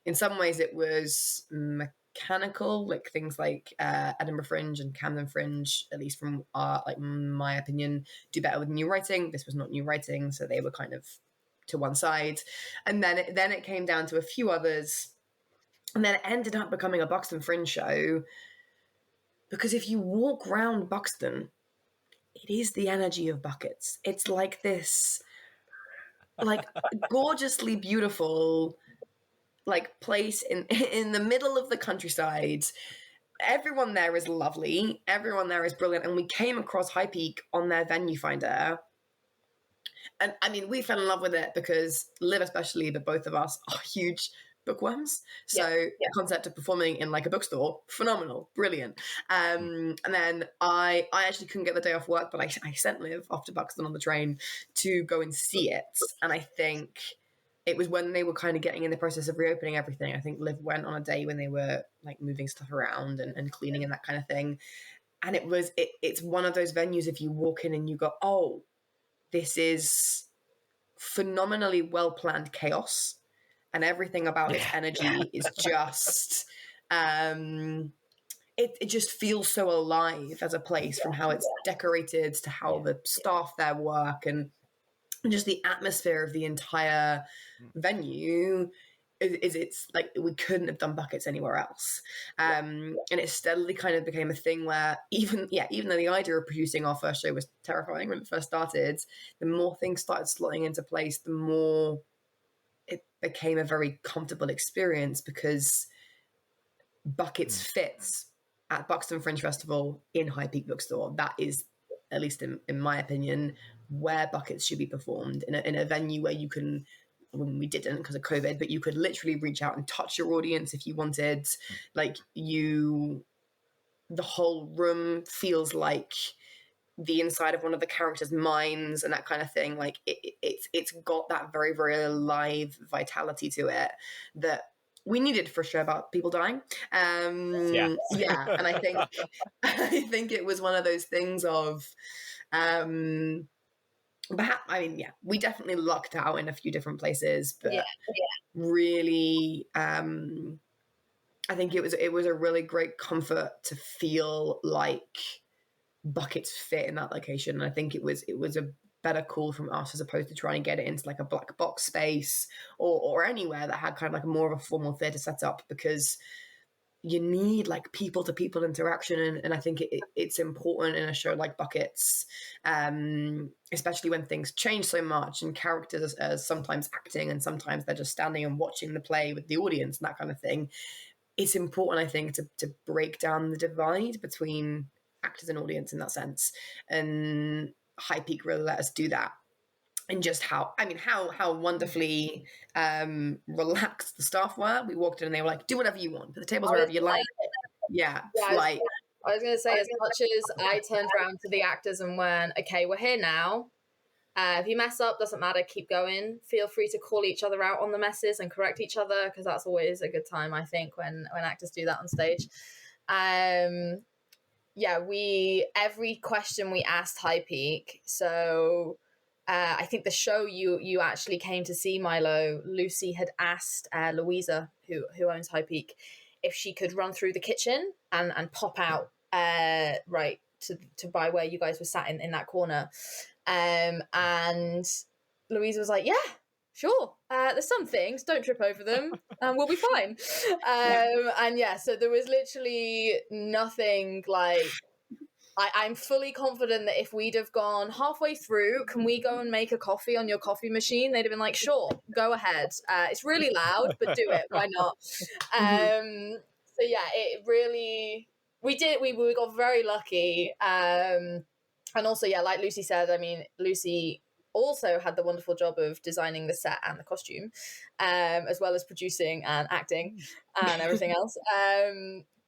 in some ways it was mechanical, like things like Edinburgh Fringe and Camden Fringe, at least from my opinion, do better with new writing. This was not new writing, so they were kind of to one side. And then it came down to a few others, and then it ended up becoming a Buxton Fringe show, because if you walk around Buxton, it is the energy of buckets. It's like this like gorgeously beautiful like place in the middle of the countryside. Everyone there is lovely. Everyone there is brilliant. And we came across High Peak on their venue finder. And I mean, we fell in love with it because Liv especially, but both of us are huge bookworms. So the concept of performing in like a bookstore, phenomenal, brilliant. And then I actually couldn't get the day off work, but I sent Liv off to Buxton on the train to go and see it. And I think it was when they were kind of getting in the process of reopening everything. I think Liv went on a day when they were like moving stuff around and cleaning and that kind of thing. And it's one of those venues, if you walk in and you go, oh, this is phenomenally well-planned chaos. And everything about its energy is just, it just feels so alive as a place, from how it's decorated to how the staff there work, and just the atmosphere of the entire venue it's like we couldn't have done buckets anywhere else. And it steadily kind of became a thing where even though the idea of producing our first show was terrifying when it first started, the more things started slotting into place, the more it became a very comfortable experience, because buckets fits at Buxton Fringe Festival in High Peak Bookstore. That is, at least in my opinion, where buckets should be performed, in a venue where you can, when we didn't because of COVID, but you could literally reach out and touch your audience if you wanted. Like the whole room feels like the inside of one of the characters' minds and that kind of thing. Like it's got that very, very alive vitality to it that we needed for a show about people dying. And I think it was one of those things of we definitely lucked out in a few different places, but really, I think it was a really great comfort to feel like buckets fit in that location. And I think it was a better call from us as opposed to trying to get it into like a black box space or anywhere that had kind of like more of a formal theatre setup, because you need like people to people interaction, and I think it's important in a show like Buckets, especially when things change so much and characters are sometimes acting and sometimes they're just standing and watching the play with the audience and that kind of thing. It's important, I think, to break down the divide between actors and audience in that sense, and High Peak really let us do that. And just how wonderfully relaxed the staff were. We walked in and they were like, do whatever you want, put the tables wherever you like. Yeah, I was going to say, as much as I turned around to the actors and went, okay, we're here now. If you mess up, doesn't matter, keep going. Feel free to call each other out on the messes and correct each other, because that's always a good time, I think, when actors do that on stage. Every question we asked High Peak, so... I think the show you actually came to see, Milo, Lucy had asked Louisa, who owns High Peak, if she could run through the kitchen and pop out right to by where you guys were sat in that corner. And Louisa was like, yeah, sure. There's some things, don't trip over them, and we'll be fine. So there was literally nothing like... I'm fully confident that if we'd have gone halfway through, can we go and make a coffee on your coffee machine? They'd have been like, sure, go ahead. It's really loud, but do it. Why not? It really, we got very lucky. And also, like Lucy said, I mean, Lucy also had the wonderful job of designing the set and the costume, as well as producing and acting and everything else.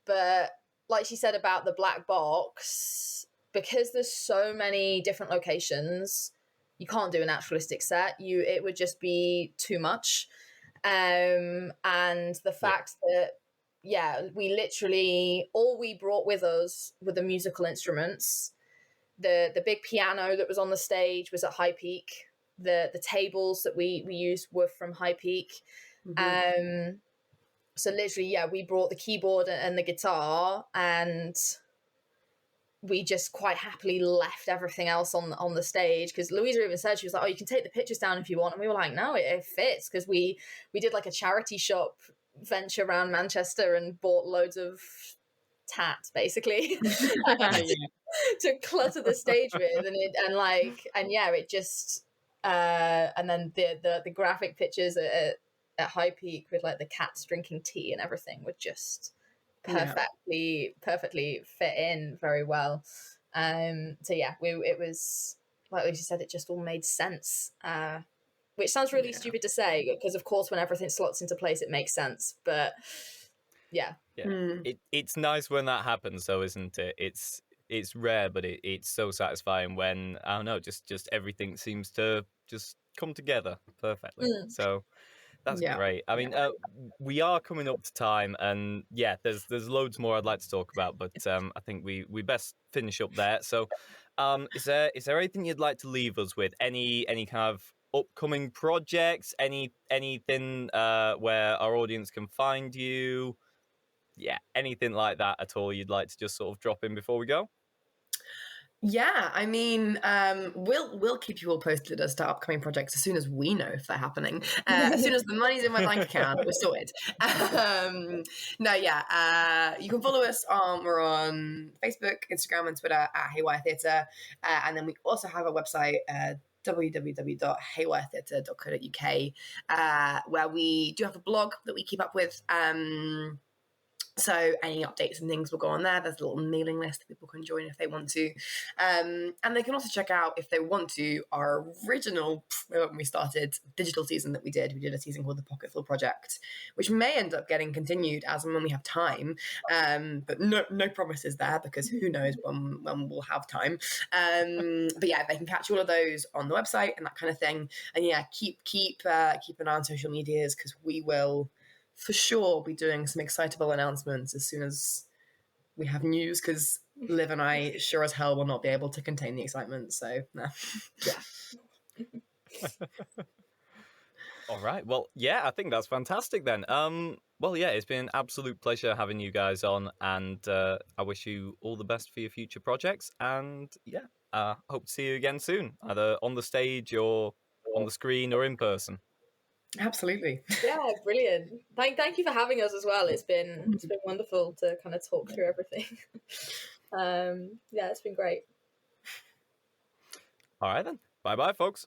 But like she said about the black box, because there's so many different locations, you can't do a naturalistic set. It would just be too much. And the fact that, we literally, all we brought with us were the musical instruments. The big piano that was on the stage was at High Peak. The tables that we used were from High Peak. Mm-hmm. So literally, we brought the keyboard and the guitar, and we just quite happily left everything else on the stage, because Louisa even said, she was like, oh, you can take the pictures down if you want. And we were like, no, it fits, because we did like a charity shop venture around Manchester and bought loads of tat, basically, to clutter the stage with. And then the graphic pictures at High Peak with like the cats drinking tea and everything would just perfectly fit in very well. It was, like Lucy said, it just all made sense, which sounds really stupid to say, because of course when everything slots into place it makes sense, but it's nice when that happens though, isn't it? It's rare, but it's so satisfying when, I don't know, just everything seems to just come together perfectly. So that's great. I mean, we are coming up to time, and there's loads more I'd like to talk about, but I think we best finish up there. So, is there anything you'd like to leave us with? Any kind of upcoming projects? Anything where our audience can find you? Yeah, anything like that at all you'd like to just sort of drop in before we go? Yeah, I mean, we'll keep you all posted as to upcoming projects as soon as we know if they're happening. As soon as the money's in my bank account, we're sorted. You can follow us we're on Facebook, Instagram, and Twitter at Haywire Theatre, and then we also have a website, www.haywiretheatre.co.uk, where we do have a blog that we keep up with. So any updates and things will go on there. There's a little mailing list that people can join if they want to. And they can also check out, if they want to, our original, when we started, digital season that we did. We did a season called the Pocketful Project, which may end up getting continued as and when we have time. But no promises there, because who knows when we'll have time. They can catch all of those on the website and that kind of thing. And keep an eye on social medias, because we will for sure be doing some excitable announcements as soon as we have news, because Liv and I sure as hell will not be able to contain the excitement. So, All right. Well, yeah, I think that's fantastic then. Well, yeah, it's been an absolute pleasure having you guys on, and I wish you all the best for your future projects. And yeah, hope to see you again soon, either on the stage or on the screen or in person. Absolutely. Yeah, brilliant. Thank you for having us as well. It's been wonderful to kind of talk through everything. Yeah, it's been great. All right then. Bye bye, folks.